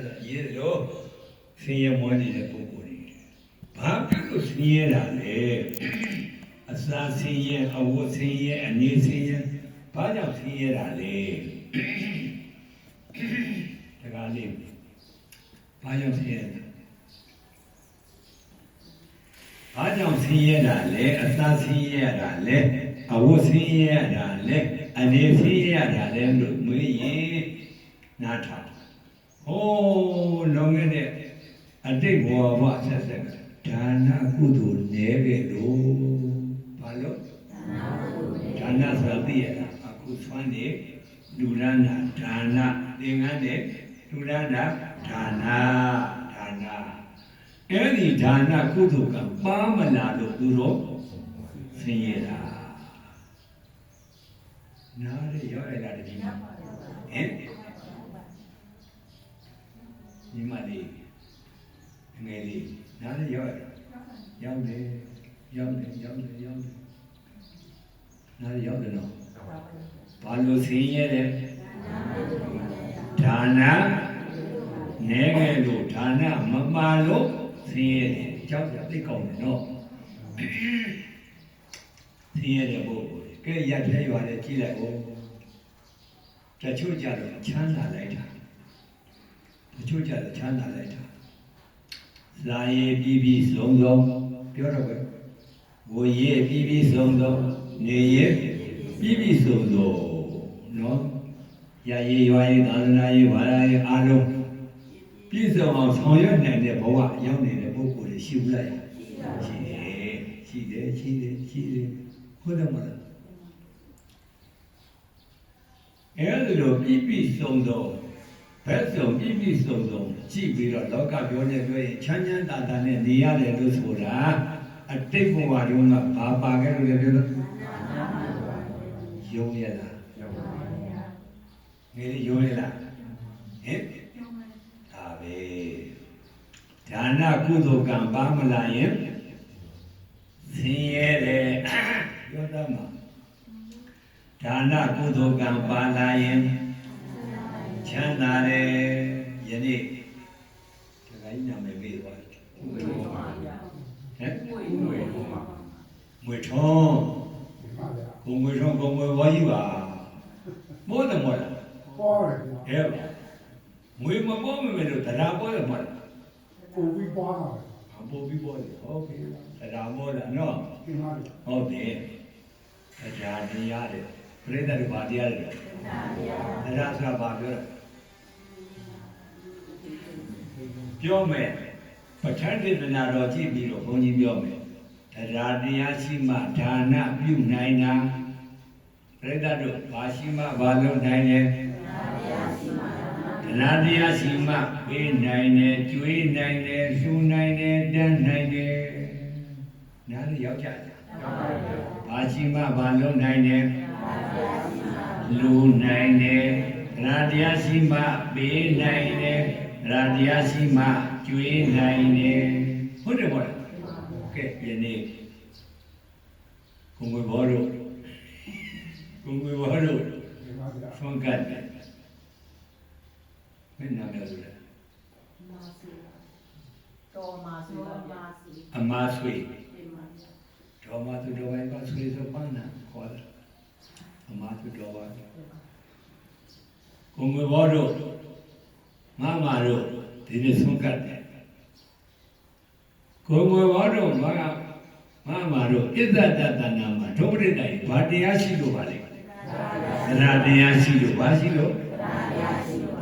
ဆိုရေးတယ်ဆင်းရဲမွဲနေတဲ့ပုဂ္ဂိုလ်တွေဘာဖြစ်လို့ဆင်းရဲတာလဲအစာဆင်းရဲအဝတ်ဆင်းရဲအနေဆင်းရဲဘာကြောင့်ဆင်းရဲတာလဲတကားလေးဘာကြောင့်ဆင်းရဲတာဘာကြောင့်ဆင်းရဲတာလဲအစာဆင်းရဲတာလဲအဝတ်ဆင်းရဲတာလဲအနေဆင်းရဲတာလဲလို့မေးရင်နားထောင်ဟိုးလုံးခဲ့တဲ့အတိတ်ဘဝဆက်ဆက်ကဒါနကုသိုလ်နည်းခဲ့လို့ဘာလို့ဒါနဆိုတာသိရလားအခုဆွမ်းနေလူရဏဒါနသင်္ကန်းနဲ့လူရဏဒါနအဲ့ဒီဒါနကုသိုလ်ကပါမလာလို့သူတို့ဆင်းရဲတာနားရရောက်ရတာဒီမှာဟင်ဒီမှာလေးငယ်လေးနားရရောက်တယ်နားရောက်တယ်နော်ဘာလို့ဆင်းရဲတယ်ဒါနနဲခဲ့လို့ဒါနမမာလို့ဆင်းရဲတယ်ကြောက်ကြသိကောင်းတယ်နော်ဆင်းရဲတဲ့ပုဂ္ဂိုလ်ကဲရက်ထဲရွာနဲ့ကြည့်လိုက်ဦးတချို့ကြတော့ချမ်းသာလိုက်တာတချို့ကြတော့ချမ်းသာလိုက်တာလာရေပြီးစုံပြောတော့ပဲဝေရေပြီးစုံနေရေပြီးစုံနော်ရရေရွာရေသာသနာရေဝါရရေအားလုံးပြည့်စုံအောင်ဆောင်ရွက်နိုင်တဲ့ဘဝရောက်နေတဲ့ပုဂ္ဂိုလ်တွေရှိဘူးလားရှိတယ်ဟုတ်တယ်မလားအဲ့လိုပြီးစုံဘယ်စုံပြီးစုံကြည့်ပြီးတော့လောကပြောနေပြောရင်ချမ်းသာတာနဲ့နေရတယ်လို့ဆိုတာအတိတ်ဘဝတုန်းကဘာပါခဲ့လို့လဲပြောတော့ယုံရလားနေယုံရလားဟင်ဒါပဲဒါနကုသိုလ်ကံပါမလာရင်ဆင်းရဲတယ်ပြောတတ်မှာဒါနကုသိုလ်ကံပါလာရင်ချမ်းသာတယ်ယနေ့ဒီကနေ့နာမည်ပေးသွားတယ်ဟမ်ငွေထုံးကိုငွေထုံးကိုငွေဝါကြီးပါမိုးတယ်မို့လားပေါ်တယ်ငွေမပေါ်မမယ်လို့တရားပေါ်တယ်မို့လားပို့ပြီးပွားတာပို့ပြီးပေါ်တယ်ဟုတ်ကဲ့တရားပေါ်လားနော်ဟုတ်တယ်တရားတရားတယ်ပြိဿတို့ဘာတရားလဲတရားဆိုတာဘာပြောမယ်ပဋ္ဌာန်းဒေသနာတော်ကြည့်ပြီးတော့ဘုန်းကြီးပြောမယ်တရားတရားရှိမှဒါနပြုနိုင်တာပြိဿတို့ဘာရှိမှဘာလုပ်နိုင်လဲတရားရှိမှပေးနိုင်တယ်ကျွေးနိုင်တယ်လှူနိုင်တယ်တန်းနိုင်တယ်နားရရောက်ကြဘာရှိမှဘာလုပ်နိုင်တယ်လူနိုင်တယ်တရားရှိမှပေးနိုင်တယ်တရားရှိမှကျွေးနိုင်တယ်ဟုတ်တယ်ပေါ့ကဲဒီနေ့ကိုငွေဘောတို့ဆွမ်းကတ်တယ်မင်းနာမည်ဆိုလဲအမဆွေတော်မသူတော်ပိုင်းကဆွေဆိုပန်းနာခေါ်တယ်အမသူတော်ပါကိုငွေဘောတို့မမတို့ဒီနေ့ဆွမ်းကတ်တယ်ကိုငွေဘောတို့မတို့ဣဇ္ဇတတနာမှာဒုပရိတ္တဘာတရားရှိလို့ပါလဲတရားရှိလို့ဘာရှိလို့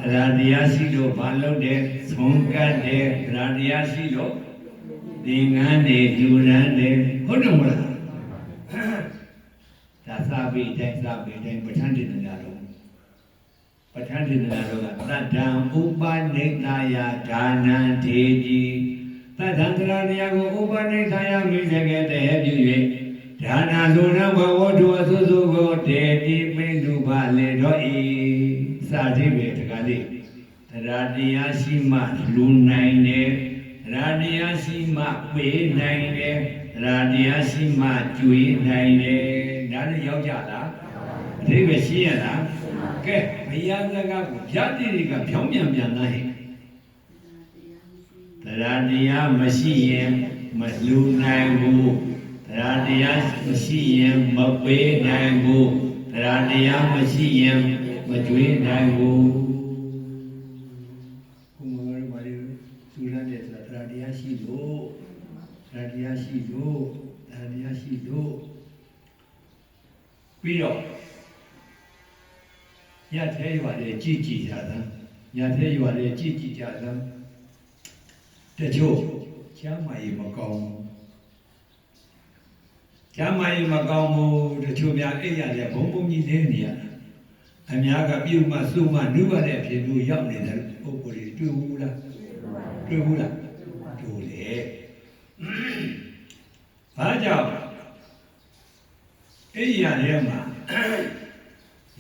တရားရှိလို့ဘာလုပ်တယ်သုံးကတ်တယ်တရားရှိလို့သင်္ကန်းတွေယူရန်တယ်ဟုတ်တယ်မလားဒါစာပေတိုင်းပဋ္ဌာန်းဒေသနာတော်ကတတ္တံဥပနိဒာယဒါနံဒေတိတတ္တံသရဏယကိုဥပနိဒာယမိတကတဲ့ပြု၍ဒါနလူနဘဝတုအသုစုကိုတေတိပိတုပလေတော်ဤစာတိပဲတကလေးတရားရှိမှလူနိုင်တယ်တရားရှိမှပေးနိုင်တယ်တရားရှိမှကျွေးနိုင်တယ်ဒါလည်းရောက်ကြလားအဓိပ္ပာယ်ရှင်းရလားကဲဘုရားစကားကိုဗျာတိတွေကဖြောင်းပြန်လာဟဲ့ တရားတရားမရှိရင်မလူနိုင်ဘူးတရားတရားမရှိရင်မပေးနိုင်ဘူးတရားတရားမရှိရင်မကျွေးနိုင်ဘူးဘုမောရမလေးသူရတဲ့ဆိုတာတရားတရားရှိလို့တရားတရားရှိလို့တရားတရားရှိလို့ပြီးတော့ညသေးရွာလေးကြည်ကြည်ကြတာညသေးရွာလေးကြည်ကြည်ကြတာတချို့ကျမ်းမာရေးမကောင်းဘူးကျမ်းမာရေးမကောင်းဘူးတချို့များအိပ်ရတယ်ဘုံဘုံကြီးနေနေရတာအများကပြုတ်မှစုမှနုရတဲ့အဖြစ်မျိုးရောက်နေတဲ့ပုဂ္ဂိုလ်တွေတွေ့ဘူးလားတွေ့ဘူးလားတွေ့လေဘာကြောင့်အိပ်ရတဲ့မှာ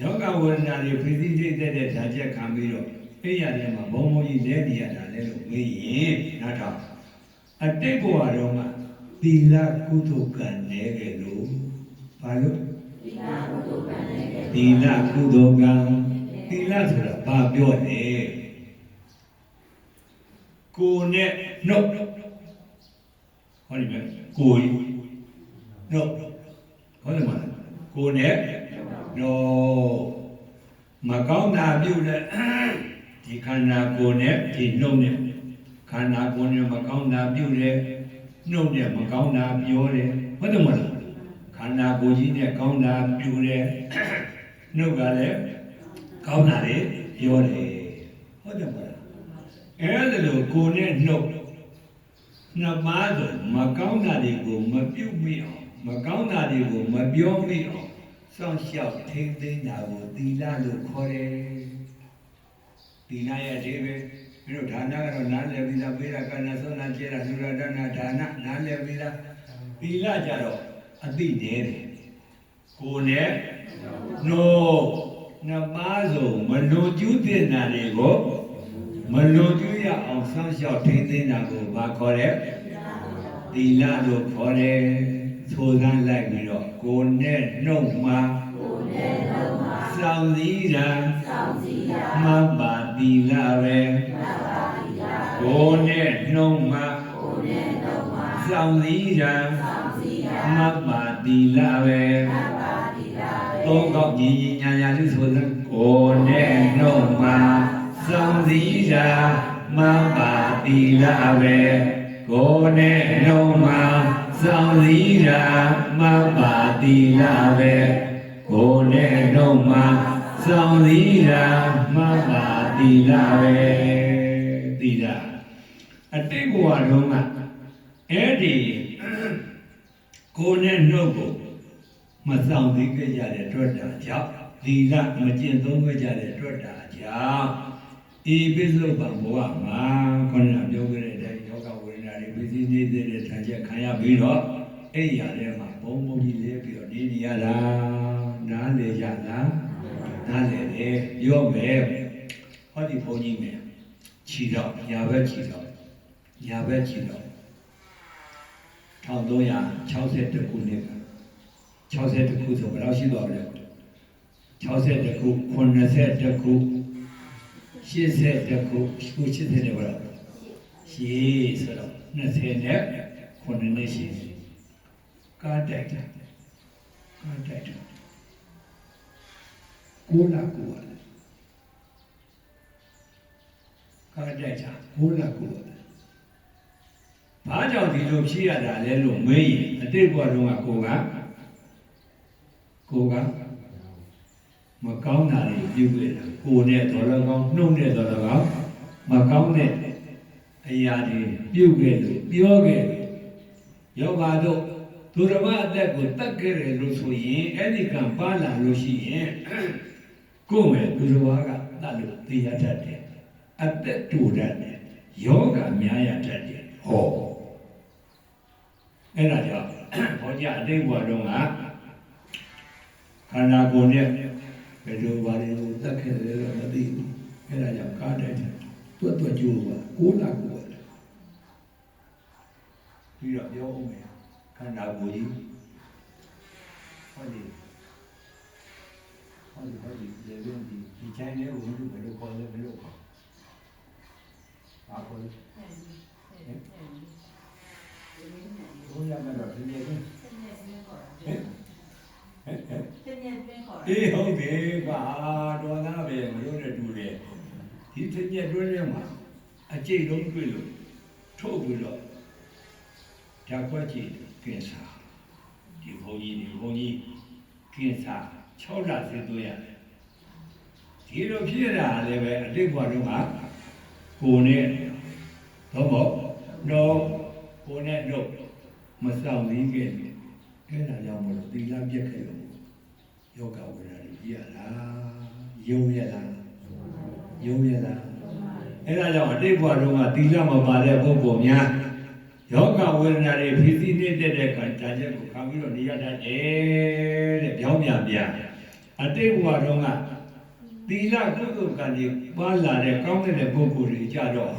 ယောဂဝေဒနာတွေဖိစီးစိတ်တဲ့ဓာတ်ချက်ခံပြီးတော့အိပ်ရတဲ့မှာဘုံဘုံကြီးလဲနေရတာလဲလို့မေးရင်နောက်တော့အတိတ်ဘဝတော့မှသီလကုသိုလ်ကံနေခဲ့လို့ဘာလို့သီလကုသိုလ်ကံနေခဲ့သီလကုသိုလ်ကံသီလဆိုတာဘာပြောလဲကိုယ်နဲ့နှုတ်ဟောဒီမဲ့ကိုယ်နှုတ်ဟောဒီမှာကိုယ်နဲ့တော့မကောင်းတာပြုတဲ့ဒီခန္ဓာကိုယ်နဲ့ဒီနှုတ်နဲ့ခန္ဓာကိုယ်နဲ့မကောင်းတာပြုတဲ့နှုတ်နဲ့မကောင်းတာပြောတယ်ဟုတ်တယ်မလားခန္ဓာကိုယ်ကြီးနဲ့ကောင်းတာပြုတယ်နှုတ်ကလည်းကောင်းတာတွေပြောတယ်ဟုတ်တယ်မလားအဲ့ဒါလို့ကိုယ်နဲ့နှုတ်နှစ်ပါးဆိုမကောင်းတာတွေကိုမပြုမိအောင်မကောင်းတာတွေကိုမပြောမိအောင်စောင့်ရှောက်ထိန်းသိမ်းတာကိုသီလလို့ခေါ်တယ်သီလရဲ့အဓိပ္ပာယ်ပြီးတော့ဒါနကတော့နားလည်ပြီးသားပေးတာကဏ္ဍသောနာကျေတာလူရဒနာဒါနနားလည်ပြီးသားသီလကြတော့အသိနေတယ်ကိုယ်နဲ့နှုတ်နှစ်ပါးဆိုမလွန်ကျူးတင်တာတွေကိုမလွန်ကျူးရအောင်စောင့်ရှောက်ထိန်းသိမ်းတာကိုဘာခေါ်လဲသီလလို့ခေါ်တယ်ဆိုသန်းလိုက်ပြီးတော့ကိုယ်နဲ့နှုတ်မှာစောင့်စည်းတာမပါသီလပဲကိုယ်နဲ့နှုတ်မှာစောင့်စည်းတာမပါသီလပဲသုံးကောက်ညီညီညာညာလို့ဆိုသန်းကိုယ်နဲ့နှုတ်မှာစောင့်စည်းတာမပါသီလပဲကိုယ်နဲ့နှုတ်မှာစောင့်စည်းတာမပါသီလပဲကိုယ်နဲ့နှုတ်မှာစောင့်စည်းတာမပါသီလပဲသီလအတိတ်ဘဝတုန်းကအဲ့ဒီကိုယ်နဲ့နှုတ်ကိုမစောင့်စည်းကြတဲ့အတွက်တာကြောင့်သီလမကျင့်သုံးကြတဲ့အတွက်တာကြောင့်ဤပိဿုပံဘဝမှာခေါင်းကပြောခဲ့တဲ့အတိုင်းယောဂဝေဒနာတွေပြည့်စည်နေတဲ့ဌာချက်ခံရပြီးတော့အဲ့ရတဲ့မှာဘုံဘုံကြီးလဲပြီးတော့နေနေရတာနားလေရလားနားလေတယ်ပြောမယ်ဟောဒီဘုံကြီးမယ်ခြိတော့ညာဘက်ခြိတော့ညာဘက်ခြိတော့1362ခုနှစ်က62ခုဆိုဘယ်လောက်ရှိသွားလဲ62ခု82ခု80ခု80နဲ့ဘယ်လောက်ရှိဆိုတော့20နဲ့9နှစ်ရှိကားတိုက်တာကိုလာကိုရတယ်ကားတိုက်တာကိုလာကိုရတယ်ဘာကြောင့်ဒီလိုဖြစ်ရတာလဲလို့မေးရင်အတိတ်ဘဝတုန်းကကိုကမကောင်းတာတွေပြုခဲ့တာကိုယ်နဲ့တော်တော်ကောင်းနှုတ်နဲ့တော်တော်ကောင်းမကောင်းတဲ့အရာတွေပြုခဲ့လို့ပြောခဲ့ယောဂါတို့သူဓမ္မအသက်ကိုတတ်ခဲ့တယ်လို့ဆိုရင်အဲ့ဒီကံပါလာလို့ရှိရင်ကိုယ်မဲ့သူတော်ဘာကတတ်လို့သိရတတ်တယ်အသက်တူတတ်တယ်ယောဂများရတတ်တယ်ဟောအဲ့ဒါကြောင့်ဟောကြအတိတ်ဘဝတုန်းကခန္ဓာကိုယ်နဲ့ဘယ်လိုပါလဲလို့တတ်ခဲ့တယ်လို့မသိဘူးအဲ့ဒါကြောင့်ကားတိုက်တယ်တွတ်ကြိုးပါကိုလာကိုတယ်ပြီးတော့ပြောအောင်မယ်ခန္ဓာကိုယ်ကြီးဟောဒီလေဝင်ဒီချိုင်းလေးကိုဘယ်လိုခေါ်လဲဘယ်လိုခေါ်ပါခေါ်လဲ အေးဟုတ်တယ်ကွာတော်သားပဲမလို့နဲ့တူတယ်ဒီတစ်ညက်တွဲထဲမှာအကျိတ်လုံးတွေ့လို့ထုတ်ပြီးတော့ဓာတ်ခွက်ကြည့်ကင်ဆာဒီဘုန်းကြီးကင်ဆာ6လဆေးသွင်းရတယ်ဒီလိုဖြစ်တာလည်းပဲအတိတ်ဘဝတုန်းကကိုယ်နဲ့တော့တော့ကိုယ်နဲ့တော့မဆောင်သေးခဲ့ဘူးအဲ့ဒါကြောင့်မလို့သီလပြတ်ခဲ့လို့ယောဂဝိရာတွေပြရလားယုံရလားအဲ့ဒါကြောင့်အတိတ်ဘဝတုန်းကသီလမပါတဲ့ပုဂ္ဂိုလ်များယောဂဝေဒနာတွေဖြစ်စီနေတဲ့ခါကြာချက်ကိုခံပြီးတော့နေရတတ်တယ်တဲ့ပြောင်းပြန်အတိတ်ဘဝတုန်းကသီလကုသိုလ်ကံကြီးပါလာတဲ့ကောင်းတဲ့ပုဂ္ဂိုလ်တွေကြတော့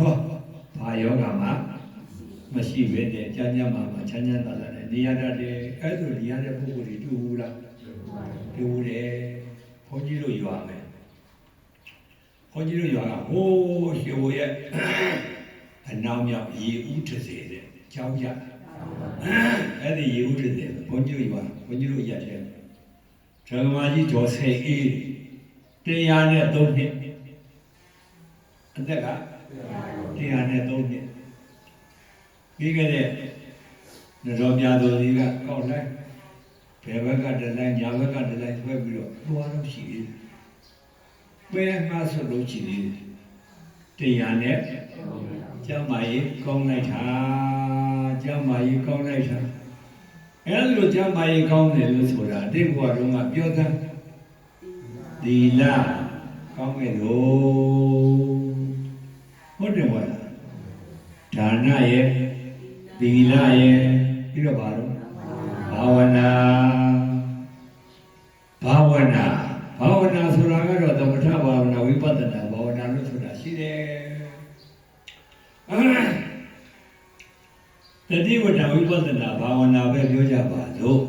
ဘာယောဂမှာမရှိပဲနဲ့ကျမ်းမှာချမ်းသာလာတယ်နေရတတ်တယ်အဲ့ဒါနေရတဲ့ပုဂ္ဂိုလ်တွေတူဘူးလားတူတယ်ဘုန်းကြီးတို့ရွာမယ်ဘုန်းကြီးတို့ရွာကဟိုးရှိုးရဲ့အနောက်မြောက်ရေဦး30တဲ့ကျောင်းကြအဲ့ဒီရေဦး30ဘုန်းကြီးတို့ရွာဘုန်းကြီးတို့ရက်တယ်ဓမ္မကြီးကျော်ဆယ်အေး103နှစ်အသက်က103နှစ်ပြီးခဲ့တဲ့တော်ပြတော်ကြီးကကောက်လိုက်ဘယ်ဘက်ကတလိုက်ညာဘက်ကတလိုက်ဆွဲပြီးတော့သွားလို့ရှိသေးတယ်ပဲမှားဆိုလို့ရှိသေးတယ်တရားနဲ့ကျမ်းမာရေးကောင်းလိုက်တာကျမ်းမာရေးကောင်းလိုက်တာအဲ့လိုကျမ်းမာရေးကောင်းတယ်လို့ဆိုတာအတိတ်ဘဝတုန်းကပြောတဲ့သီလကောင်းခဲ့လို့ဟုတ်တယ်မဟုတ်လားဒါနရဲ့သီလရဲ့ပြီးတော့ဘာလို့ဘာဝနာဆိုတာကတော့သမထဘာဝနာဝိပဿနာဘာဝနာလို့ဆိုတာရှိတယ်တတိဝတ္တဝိပဿနာဘာဝနာပဲပြောကြပါလို့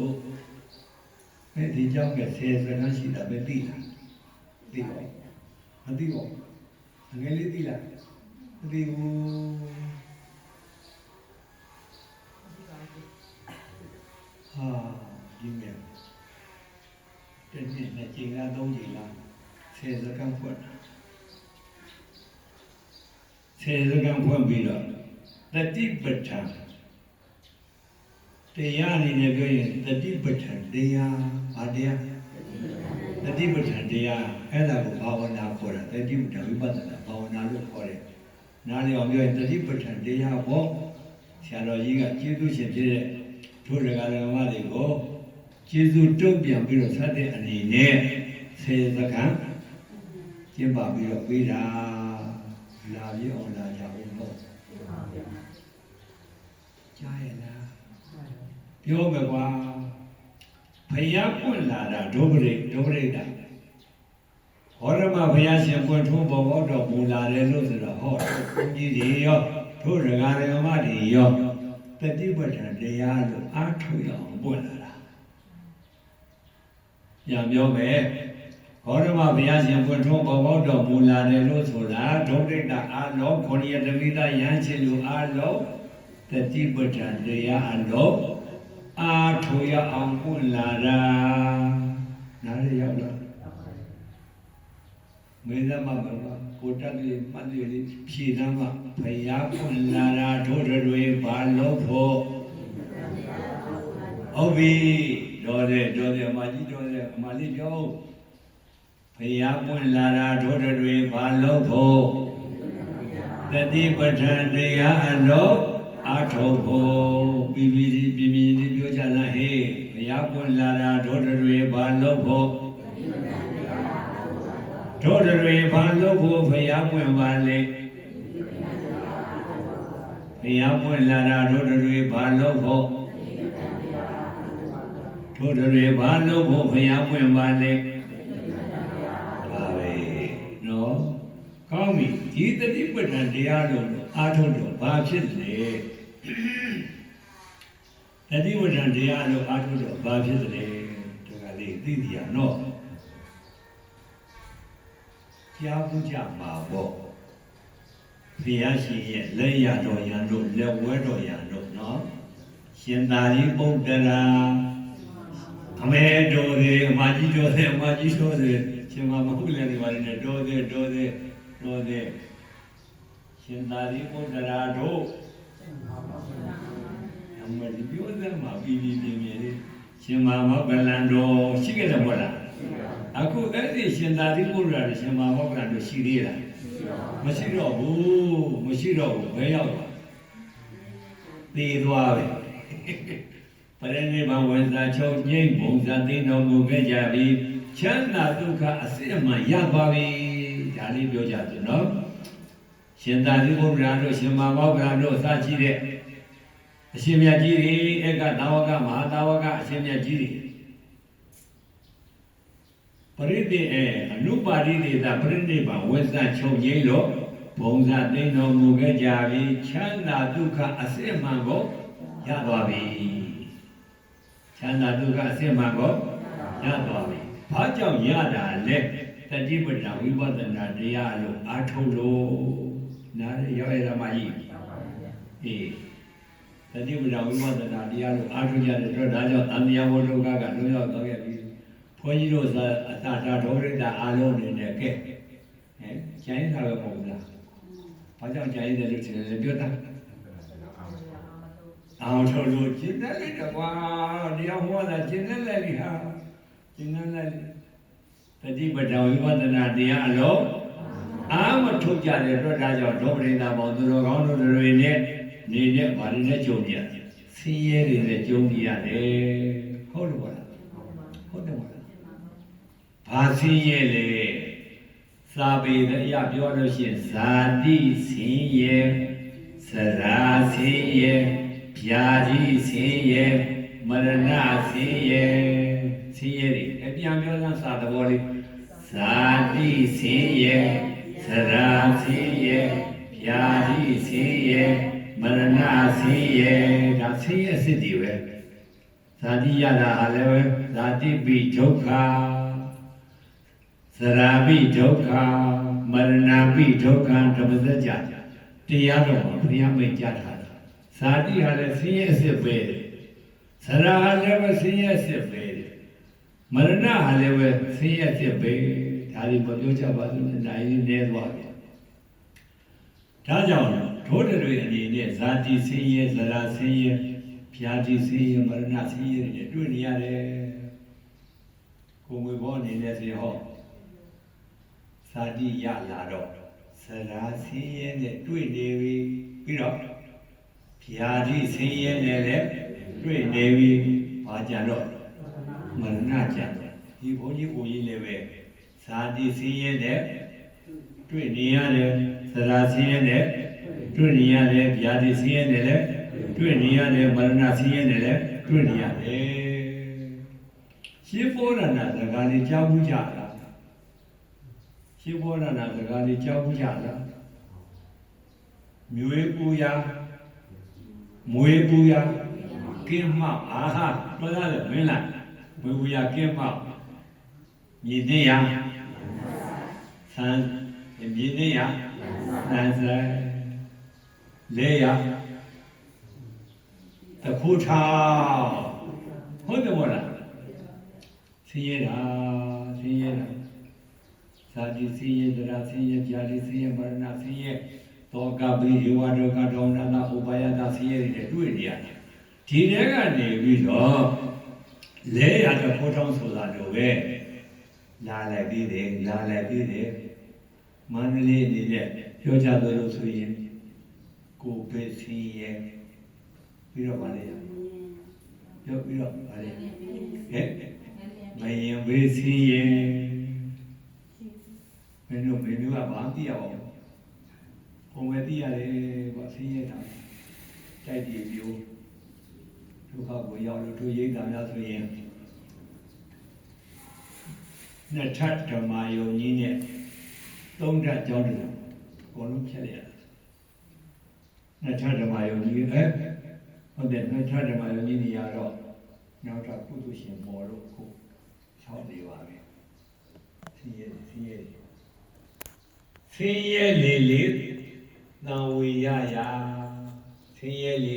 ဒီကြောင့်ကဆယ်စကားရှိတာပဲသိလားသိပါမသိပါအငယ်လေးသိလားမသိဘူးဟာဒီမဲ့တနည်းနဲ့ချိန်လား3ချိန်လားဆယ်စကားဖွင့်ပြီးတော့တတိပဋ္ဌာန်တရားအနေနဲ့ပြောရင်တတိပဋ္ဌာန်တရားဘာတရားတတိပဋ္ဌာန်တရားအဲ့ဒါကိုဘာဝနာခေါ်တာတတိပဋ္ဌာန်ဝိပဿနာဘာဝနာလို့ခေါ်တယ်နားလည်အောင်ပြောရင်တတိပဋ္ဌာန်တရားပေါ့ဆရာတော်ကြီးကကျေးဇူးရှင်ဖြစ်တဲ့ထိုရကရမတွေကိုကျေးဇူးတုံ့ပြန်ပြီးတော့ဆက်တဲ့အနေနဲ့ဆေစကံကျင်းပပြီးတော့ပေးတာလာပြီးအောင်လာကြအောင်ပေါ့ကြားရလားပြောမယ်ကွာဘုရားပွင့်လာတာဒုပရိတာဟောရမဘုရားရှင်ပွင့်ထုံးပေါ်တော့မူလာတယ်လို့ဆိုတော့ဟောဘုန်းကြီးတွေရောထိုရကရမတွေရောတတိပဋ္ဌာန်တရားလို့အားထုတ်ရအောင်ပွင့်လာတာပြန်ပြောမယ်ဟောရမဘုရားရှင်ပွင့်ထုံးပေါ်တော့မူလာတယ်လို့ဆိုတာဒုပရိတာအာလောခொရိယတမိသားယဟန်ရှင်လူအာလောတတိပဋ္ဌာန်တရားအလောအာထိုရအောင်ပွင့်လာတာနားရရောက်လားမေသမဘာကိုတတ်လေးမှတ်လေးဖြည့်သမ်းမှဘုရားပွင့်လာတာတို့တွေဘာလို့ဖို့ဟုတ်ပြီတော်တယ်အမကြီးတော်တယ်အမလေးပြောဘုရားပွင့်လာတာတို့တွေဘာလို့ဖို့တတိပဋ္ဌာန်တရားအလို့အာထုဖို့ပြီးပြောကြလားဟေးဘုရားပွင့်လာတာတို့တွေဘာလို့ဖို့တို့တွေဘာလို့ဖို့ဘုရားပွင့်ပါလေဘုရားပွင့်လာတာတို့တွေဘာလို့ဖို့တို့တွေဘာလို့ဖို့ဘုရားပွင့်ပါလေဒါပဲနော်ကောင်းပြီဒီတတိပဋ္ဌာန်တရားလို့အာထုတော့ဘာဖြစ်လဲတတိပဋ္ဌာန်တရားလို့အာထုတော့ဘာဖြစ်လဲဒီကလေးသိကြနော်ကြားဘူးကြမှာပေါ့ဘုရားရှင်ရဲ့လက်ရတော်ရန်တို့လက်ဝဲတော်ရန်တို့နော်ရှင်သာရိပုတ္တရာ အမေတော်သေးအမကြီးတော်သေးအမကြီးတော်သေးရှင်မမဟုတ်လည်းဒီပါလေတော်သေးရှင်သာရိပုတ္တရာတို့အမဒီပြောစမ်းမှာပြီးပြင်းလေးရှင်မမောကလန်တော်ရှိခဲ့တယ်မို့လားအခုအဲ့ဒီရှင်သာရိပုတ္တရာရှင်မမောကလန်တော်ရှိသေးလားမရှိတော့ဘူးဘယ်ရောက်သွားသေသွားပဲပရိနိဗ္ဗာန်ဝင်စားချုပ်ငြိမ့်ဘုံဇာသိတော်မူခဲ့ကြပြီချမ်းသာဒုက္ခအစစ်အမှန်ရသွားပြီဒါလေးပြောကြတယ်နော်ရှင်သာရိပုတ္တရာတို့ရှင်မမောကလန်တို့စရှိတဲ့အရှင်မြတ်ကြီးတွေဧကသာဝကမဟာသာဝကအရှင်မြတ်ကြီးတွေပရိသေအနုပါရိသေတာပရိနိဗ္ဗာန်ဝိသချုပ်ငြိမ်းလို့ဘုံသာသိတော်မူခဲ့ကြပြီချမ်းသာဒုက္ခအစစ်အမှန်ကိုရသွားပြီချမ်းသာဒုက္ခအစစ်အမှန်ကိုရသွားပြီဘာကြောင့်ရတာလဲတတိပဌာဝိပဿနာတရားလို့အားထုတ်လို့နားရောက်ရမှာကြီးအေးတတိပဌာဝိပဿနာတရားလို့အားထုတ်ကြတဲ့အတွက်ဒါကြောင့်သံဃာဝဒုက္ခကလုံးရောက်သွားခဲ့ပြီဘုန်းကြီးတို့သာအတ္တဒုရိတအာလုံးနေနဲ့ကဲကျိုင်းတာပဲမဟုတ်လားဘာကြောင့်ကျိုင်းတယ်လို့ဆိုရင်ပြောတာအောင်ထုတ်လို့ကျင့်တယ်လေကွာတရားဟောတာကျင့်တယ်လေဟာကျင့်တယ်လေတတိပဌာဝိပဿနာတရားအလုံးအာမထုတ်ကြတဲ့အတွက်ဒါကြောင့်ဒုပရိသပေါင်းသူတော်ကောင်းတို့တွေနဲ့နေတဲ့ဘာတွေနဲ့ကြုံကြဆင်းရဲတွေနဲ့ကြုံကြရတယ်ဟုတ်တယ်ဗောလားဟုတ်တယ်ဗောလားဘာဆင်းရဲလဲစာပေတရားပြောလို့ရှိရင်ဇာတိဆင်းရဲစရာဆင်းရဲဗျာတိဆင်းရဲမရဏဆင်းရဲတွေအပြန်ပြောစမ်းစာသဘောလေးဇာတိဆင်းရဲစရာဆင်းရဲဗျာတိဆင်းရဲမရဏဆင်းရဲဒါဆင်းရဲစစ်တွေပဲဇာတိရတာဟာလည်းပဲဇာတိပိဒုက္ခစရာပိဒုက္ခမရဏပိဒုက္ခဓမ္မစကြာတရားတော်မှာဘုရားမိန့်ကြားထားတာဇာတိဟာလည်းဆင်းရဲစစ်ပဲစရာဟာလည်းပဲဆင်းရဲစစ်ပဲမရဏဟာလည်းပဲဆင်းရဲစစ်ပဲဒါဒီမပြောချပါဘူးနိုင်နေနေသွားပြီဒါကြောင့်ထိုးတွေအနေနဲ့ဇာတိဆင်းရဲစရာဆင်းရဲဗျာတိဆင်းရဲမရဏဆင်းရဲတွေတွေ့နေရတယ်ကိုယ်ငွေဘောအနေနဲ့ဆိုဟောဇာတိရလာတော့စရာဆင်းရဲနဲ့တွေ့နေပြီပြီးတော့ဗျာတိဆင်းရဲနဲ့လည်းတွေ့နေပြီဘာကြတော့မရဏကြဒီဘုန်းကြီးကိုကြီးလည်းပဲဇာတိဆင်းရဲနဲ့တွေ့နေရတယ်စရာဆင်းရဲနဲ့တွေ့နေရတယ်ဗျာတိဆင်းရဲနဲ့လည်းတွေ့နေရတယ်မရဏဆင်းရဲနဲ့လည်းတွေ့နေရတယ်ရှင်းပေါ်ရဏစကားလေးကြားဘူးကြလားရှင်းပေါ်ရဏစကားလေးကြားဘူးကြလားမြွေပူရာမွေပူရာကင်းမအာဟာတော်ရတယ်မင်းလားမွေပူရာကင်းမမြည်တဲ့ရာဆန်းမြည်တဲ့ရာဆန်းစဲလေရာတခုထားဟုတ်တယ်မို့လားဆင်းရဲတာဇာတိဆင်းရဲဒရာဆင်းရဲဗျာတိဆင်းရဲမရဏဆင်းရဲတောကပိယေဝဒုက္ခဒေါမနဥပါယတာဆင်းရဲတွေတွေ့နေရတယ်ဒီထဲကနေပြီးတော့လဲရတဲ့ဖိုးထောင်းဆိုတာတော့ပဲလာလိုက်ပြီးတယ်မန္တလေးအနေနဲ့ပြောကြသလိုဆိုရင်ကိုပဲဆင်းရဲပြီးတော့ဗါလေပြောပြီးတော့ဗါလေမယင်ဝေးဆင်းရဲမင်းတို့ကဘာသိရအောင်ဘုံပဲသိရတယ်ကွာဆင်းရဲတာတိုက်ကြည့်ပြောဒုက္ခကိုရောက်လို့တို့ရိတ်တာများဆိုရင်နှစ်ထပ်ဓမ္မယုံကြီးနဲ့သုံးထပ်ကြောင်းတယ်အကုန်လုံးဖြတ်ရတယ်နှစ်ထပ်ဓမ္မယုံကြီးဟုတ်တယ်နှစ်ထပ်ဓမ္မယုံကြီးနေရတော့နောက်ထပ်ကုသရှင်ပေါ်လို့ကို6နေပါပြီဆင်းရဲလေသံဝေရရာဆင်းရဲလေ